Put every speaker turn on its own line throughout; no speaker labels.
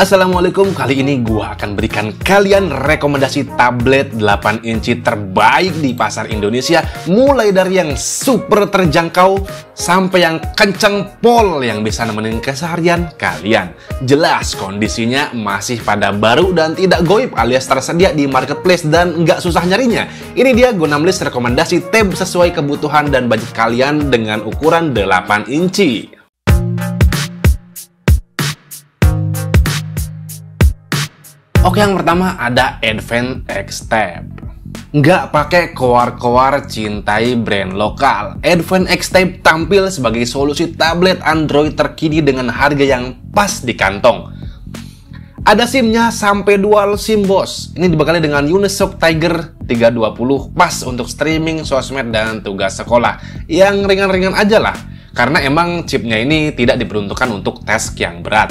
Assalamualaikum, kali ini gua akan berikan kalian rekomendasi tablet 8 inci terbaik di pasar Indonesia, mulai dari yang super terjangkau sampai yang kenceng pol yang bisa nemenin keseharian kalian. Jelas kondisinya masih pada baru dan tidak goib alias tersedia di marketplace dan nggak susah nyarinya. Ini dia gua list rekomendasi tab sesuai kebutuhan dan budget kalian dengan ukuran 8 inci. Oke, yang pertama ada Advent X Tab. Nggak pakai koar-koar, cintai brand lokal. Advent X Tab tampil sebagai solusi tablet Android terkini dengan harga yang pas di kantong. Ada SIM-nya sampai dual SIM, bos. Ini dibekali dengan Unisoc Tiger 320, pas untuk streaming, sosmed, dan tugas sekolah. Yang ringan-ringan aja lah, karena emang chipnya ini tidak diperuntukkan untuk task yang berat.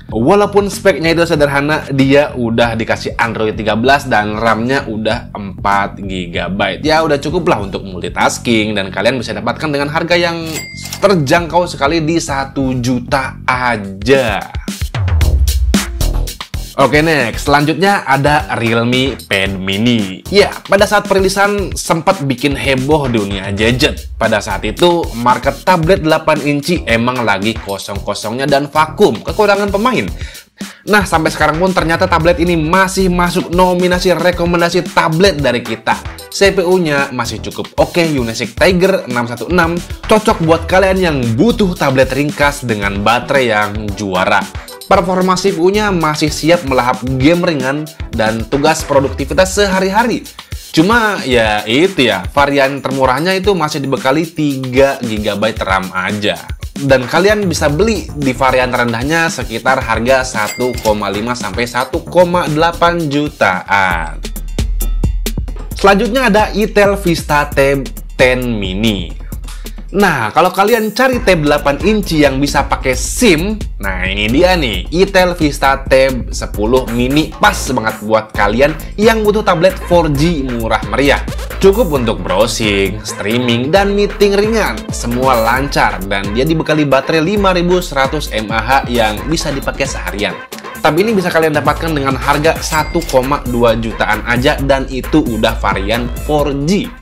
Walaupun speknya itu sederhana, dia udah dikasih Android 13 dan RAM-nya udah 4 GB. Ya udah cukup lah untuk multitasking dan kalian bisa dapatkan dengan harga yang terjangkau sekali di 1 juta aja. Oke, next. Selanjutnya ada Realme Pad Mini. Ya, pada saat perilisan sempat bikin heboh dunia gadget. Pada saat itu, market tablet 8 inci emang lagi kosong-kosongnya dan vakum, kekurangan pemain. Nah, sampai sekarang pun ternyata tablet ini masih masuk nominasi rekomendasi tablet dari kita. CPU-nya masih cukup oke, Unisoc Tiger 616, cocok buat kalian yang butuh tablet ringkas dengan baterai yang juara. Performa CPU-nya masih siap melahap game ringan dan tugas produktivitas sehari-hari. Cuma ya itu ya, varian termurahnya itu masih dibekali 3 GB RAM aja. Dan kalian bisa beli di varian terendahnya sekitar harga 1,5 sampai 1,8 jutaan. Selanjutnya ada Itel Vista Tab 10 Mini. Nah, kalau kalian cari tab 8 inci yang bisa pakai SIM, nah ini dia nih, Itel Vista Tab 10 Mini, pas banget buat kalian yang butuh tablet 4G murah meriah. Cukup untuk browsing, streaming, dan meeting ringan. Semua lancar dan dia dibekali baterai 5100 mAh yang bisa dipakai seharian. Tab ini bisa kalian dapatkan dengan harga 1,2 jutaan aja dan itu udah varian 4G.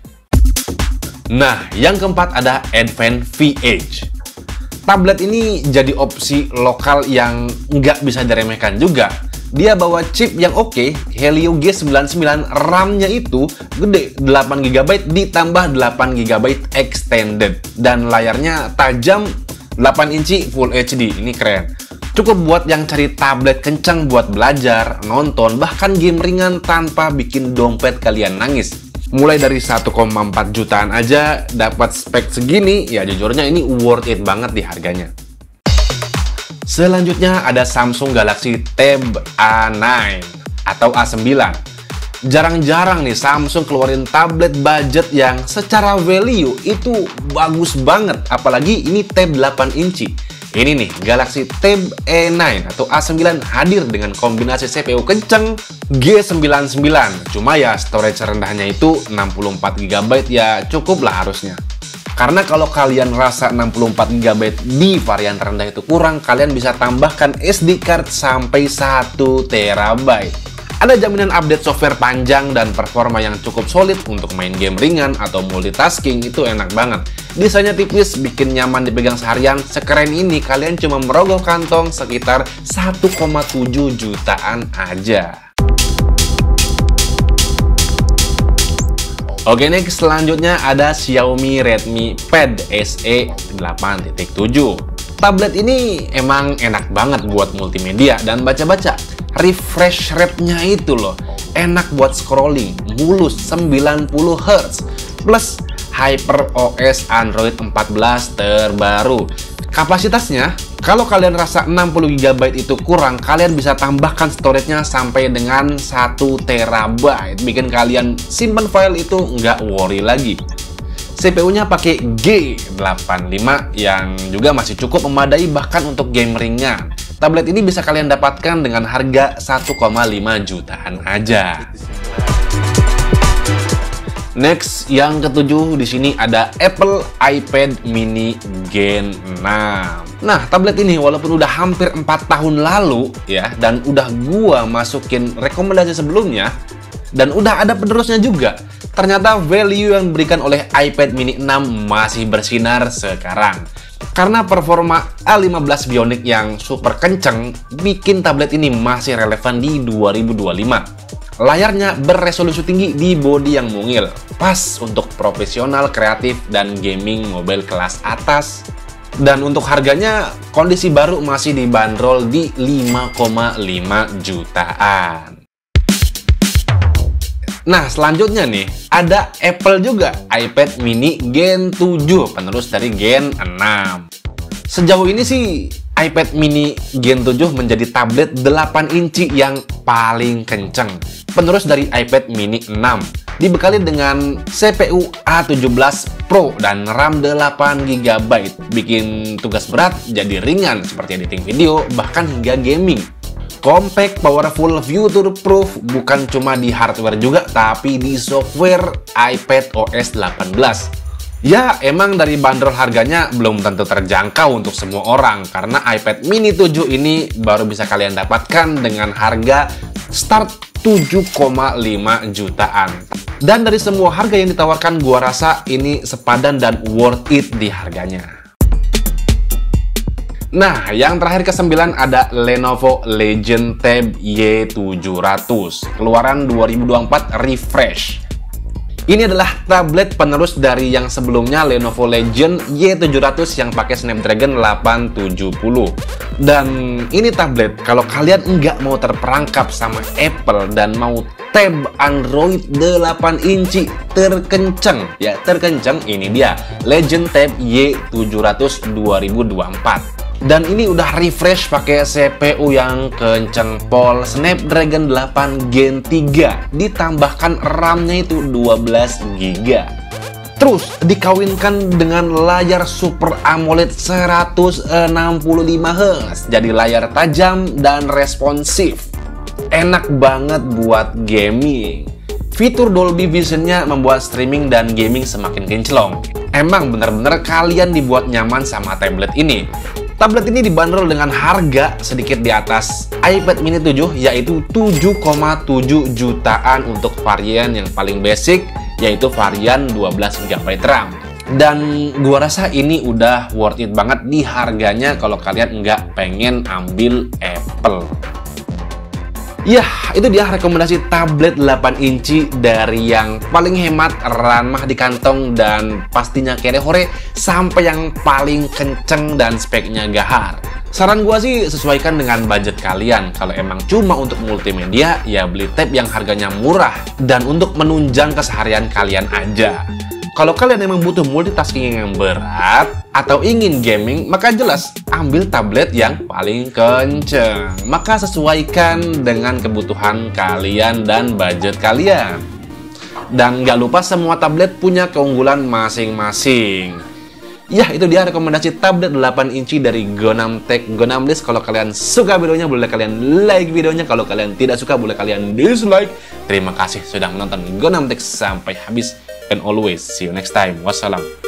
Nah, yang keempat ada Advent VH. Tablet ini jadi opsi lokal yang nggak bisa diremehkan juga. Dia bawa chip yang oke, Helio G99, RAM-nya itu gede, 8 GB ditambah 8 GB extended. Dan layarnya tajam, 8 inci Full HD, ini keren. Cukup buat yang cari tablet kencang buat belajar, nonton, bahkan game ringan tanpa bikin dompet kalian nangis. Mulai dari 1,4 jutaan aja dapat spek segini, ya jujurnya ini worth it banget di harganya. Selanjutnya ada Samsung Galaxy Tab A9 atau A9. Jarang-jarang nih Samsung keluarin tablet budget yang secara value itu bagus banget, apalagi ini Tab 8 inci. Ini nih, Galaxy Tab A9 atau A9 hadir dengan kombinasi CPU kenceng G99. Cuma ya storage rendahnya itu 64 GB ya cukup lah harusnya. Karena kalau kalian rasa 64 GB di varian terendah itu kurang, kalian bisa tambahkan SD card sampai 1 TB. Ada jaminan update software panjang dan performa yang cukup solid untuk main game ringan atau multitasking, itu enak banget. Desainnya tipis, bikin nyaman dipegang seharian. Sekeren ini kalian cuma merogoh kantong sekitar 1,7 jutaan aja. Oke, next selanjutnya ada Xiaomi Redmi Pad SE 8.7. Tablet ini emang enak banget buat multimedia dan baca-baca. Refresh rate-nya itu loh, enak buat scrolling, mulus 90 Hz, plus HyperOS Android 14 terbaru. Kapasitasnya, kalau kalian rasa 60 GB itu kurang, kalian bisa tambahkan storage-nya sampai dengan 1 TB. Bikin kalian simpen file itu nggak worry lagi. CPU-nya pakai G85 yang juga masih cukup memadai bahkan untuk game ringan. Tablet ini bisa kalian dapatkan dengan harga 1,5 jutaan aja. Next, yang ketujuh di sini ada Apple iPad Mini Gen 6. Nah, tablet ini walaupun udah hampir 4 tahun lalu ya, dan udah gua masukin rekomendasi sebelumnya, dan udah ada penerusnya juga, ternyata value yang diberikan oleh iPad Mini 6 masih bersinar sekarang. Karena performa A15 Bionic yang super kenceng bikin tablet ini masih relevan di 2025. Layarnya beresolusi tinggi di bodi yang mungil, pas untuk profesional, kreatif, dan gaming mobile kelas atas. Dan untuk harganya, kondisi baru masih dibanderol di 5,5 jutaan. Nah, selanjutnya nih, ada Apple juga, iPad Mini Gen 7, penerus dari Gen 6. Sejauh ini sih, iPad Mini Gen 7 menjadi tablet 8 inci yang paling kenceng, penerus dari iPad Mini 6. Dibekali dengan CPU A17 Pro dan RAM 8GB, bikin tugas berat jadi ringan seperti editing video, bahkan hingga gaming. Compact, powerful, future-proof bukan cuma di hardware juga, tapi di software iPad OS 18. Ya, emang dari bandrol harganya belum tentu terjangkau untuk semua orang, karena iPad Mini 7 ini baru bisa kalian dapatkan dengan harga start 7,5 jutaan. Dan dari semua harga yang ditawarkan, gua rasa ini sepadan dan worth it di harganya. Nah, yang terakhir ke-9 ada Lenovo Legion Tab Y700, keluaran 2024 refresh. Ini adalah tablet penerus dari yang sebelumnya Lenovo Legion Y700 yang pakai Snapdragon 870. Dan ini tablet, kalau kalian nggak mau terperangkap sama Apple dan mau tab Android 8 inci terkenceng, ya terkenceng, ini dia Legion Tab Y700 2024. Dan ini udah refresh pakai CPU yang kenceng pol, Snapdragon 8 Gen 3, ditambahkan RAM-nya itu 12GB. Terus dikawinkan dengan layar Super AMOLED 165Hz, jadi layar tajam dan responsif. Enak banget buat gaming. Fitur Dolby Vision-nya membuat streaming dan gaming semakin kinclong. Emang bener-bener kalian dibuat nyaman sama tablet ini. Tablet ini dibanderol dengan harga sedikit di atas iPad Mini 7, yaitu 7,7 jutaan untuk varian yang paling basic, yaitu varian 12GB RAM. Dan gua rasa ini udah worth it banget di harganya kalau kalian nggak pengen ambil Apple. Yah, itu dia rekomendasi tablet 8 inci dari yang paling hemat, ramah di kantong, dan pastinya kere-hore, sampai yang paling kenceng dan speknya gahar. Saran gua sih sesuaikan dengan budget kalian. Kalau emang cuma untuk multimedia, ya beli tab yang harganya murah dan untuk menunjang keseharian kalian aja. Kalau kalian emang butuh multitasking yang berat atau ingin gaming, maka jelas ambil tablet yang paling kenceng. Maka sesuaikan dengan kebutuhan kalian dan budget kalian. Dan nggak lupa semua tablet punya keunggulan masing-masing. Ya, itu dia rekomendasi tablet 8 inci dari Go6 Tech Go6 List. Kalau kalian suka videonya, boleh kalian like videonya. Kalau kalian tidak suka, boleh kalian dislike. Terima kasih sudah menonton Go6 Tech sampai habis. And always see you next time. Wassalam.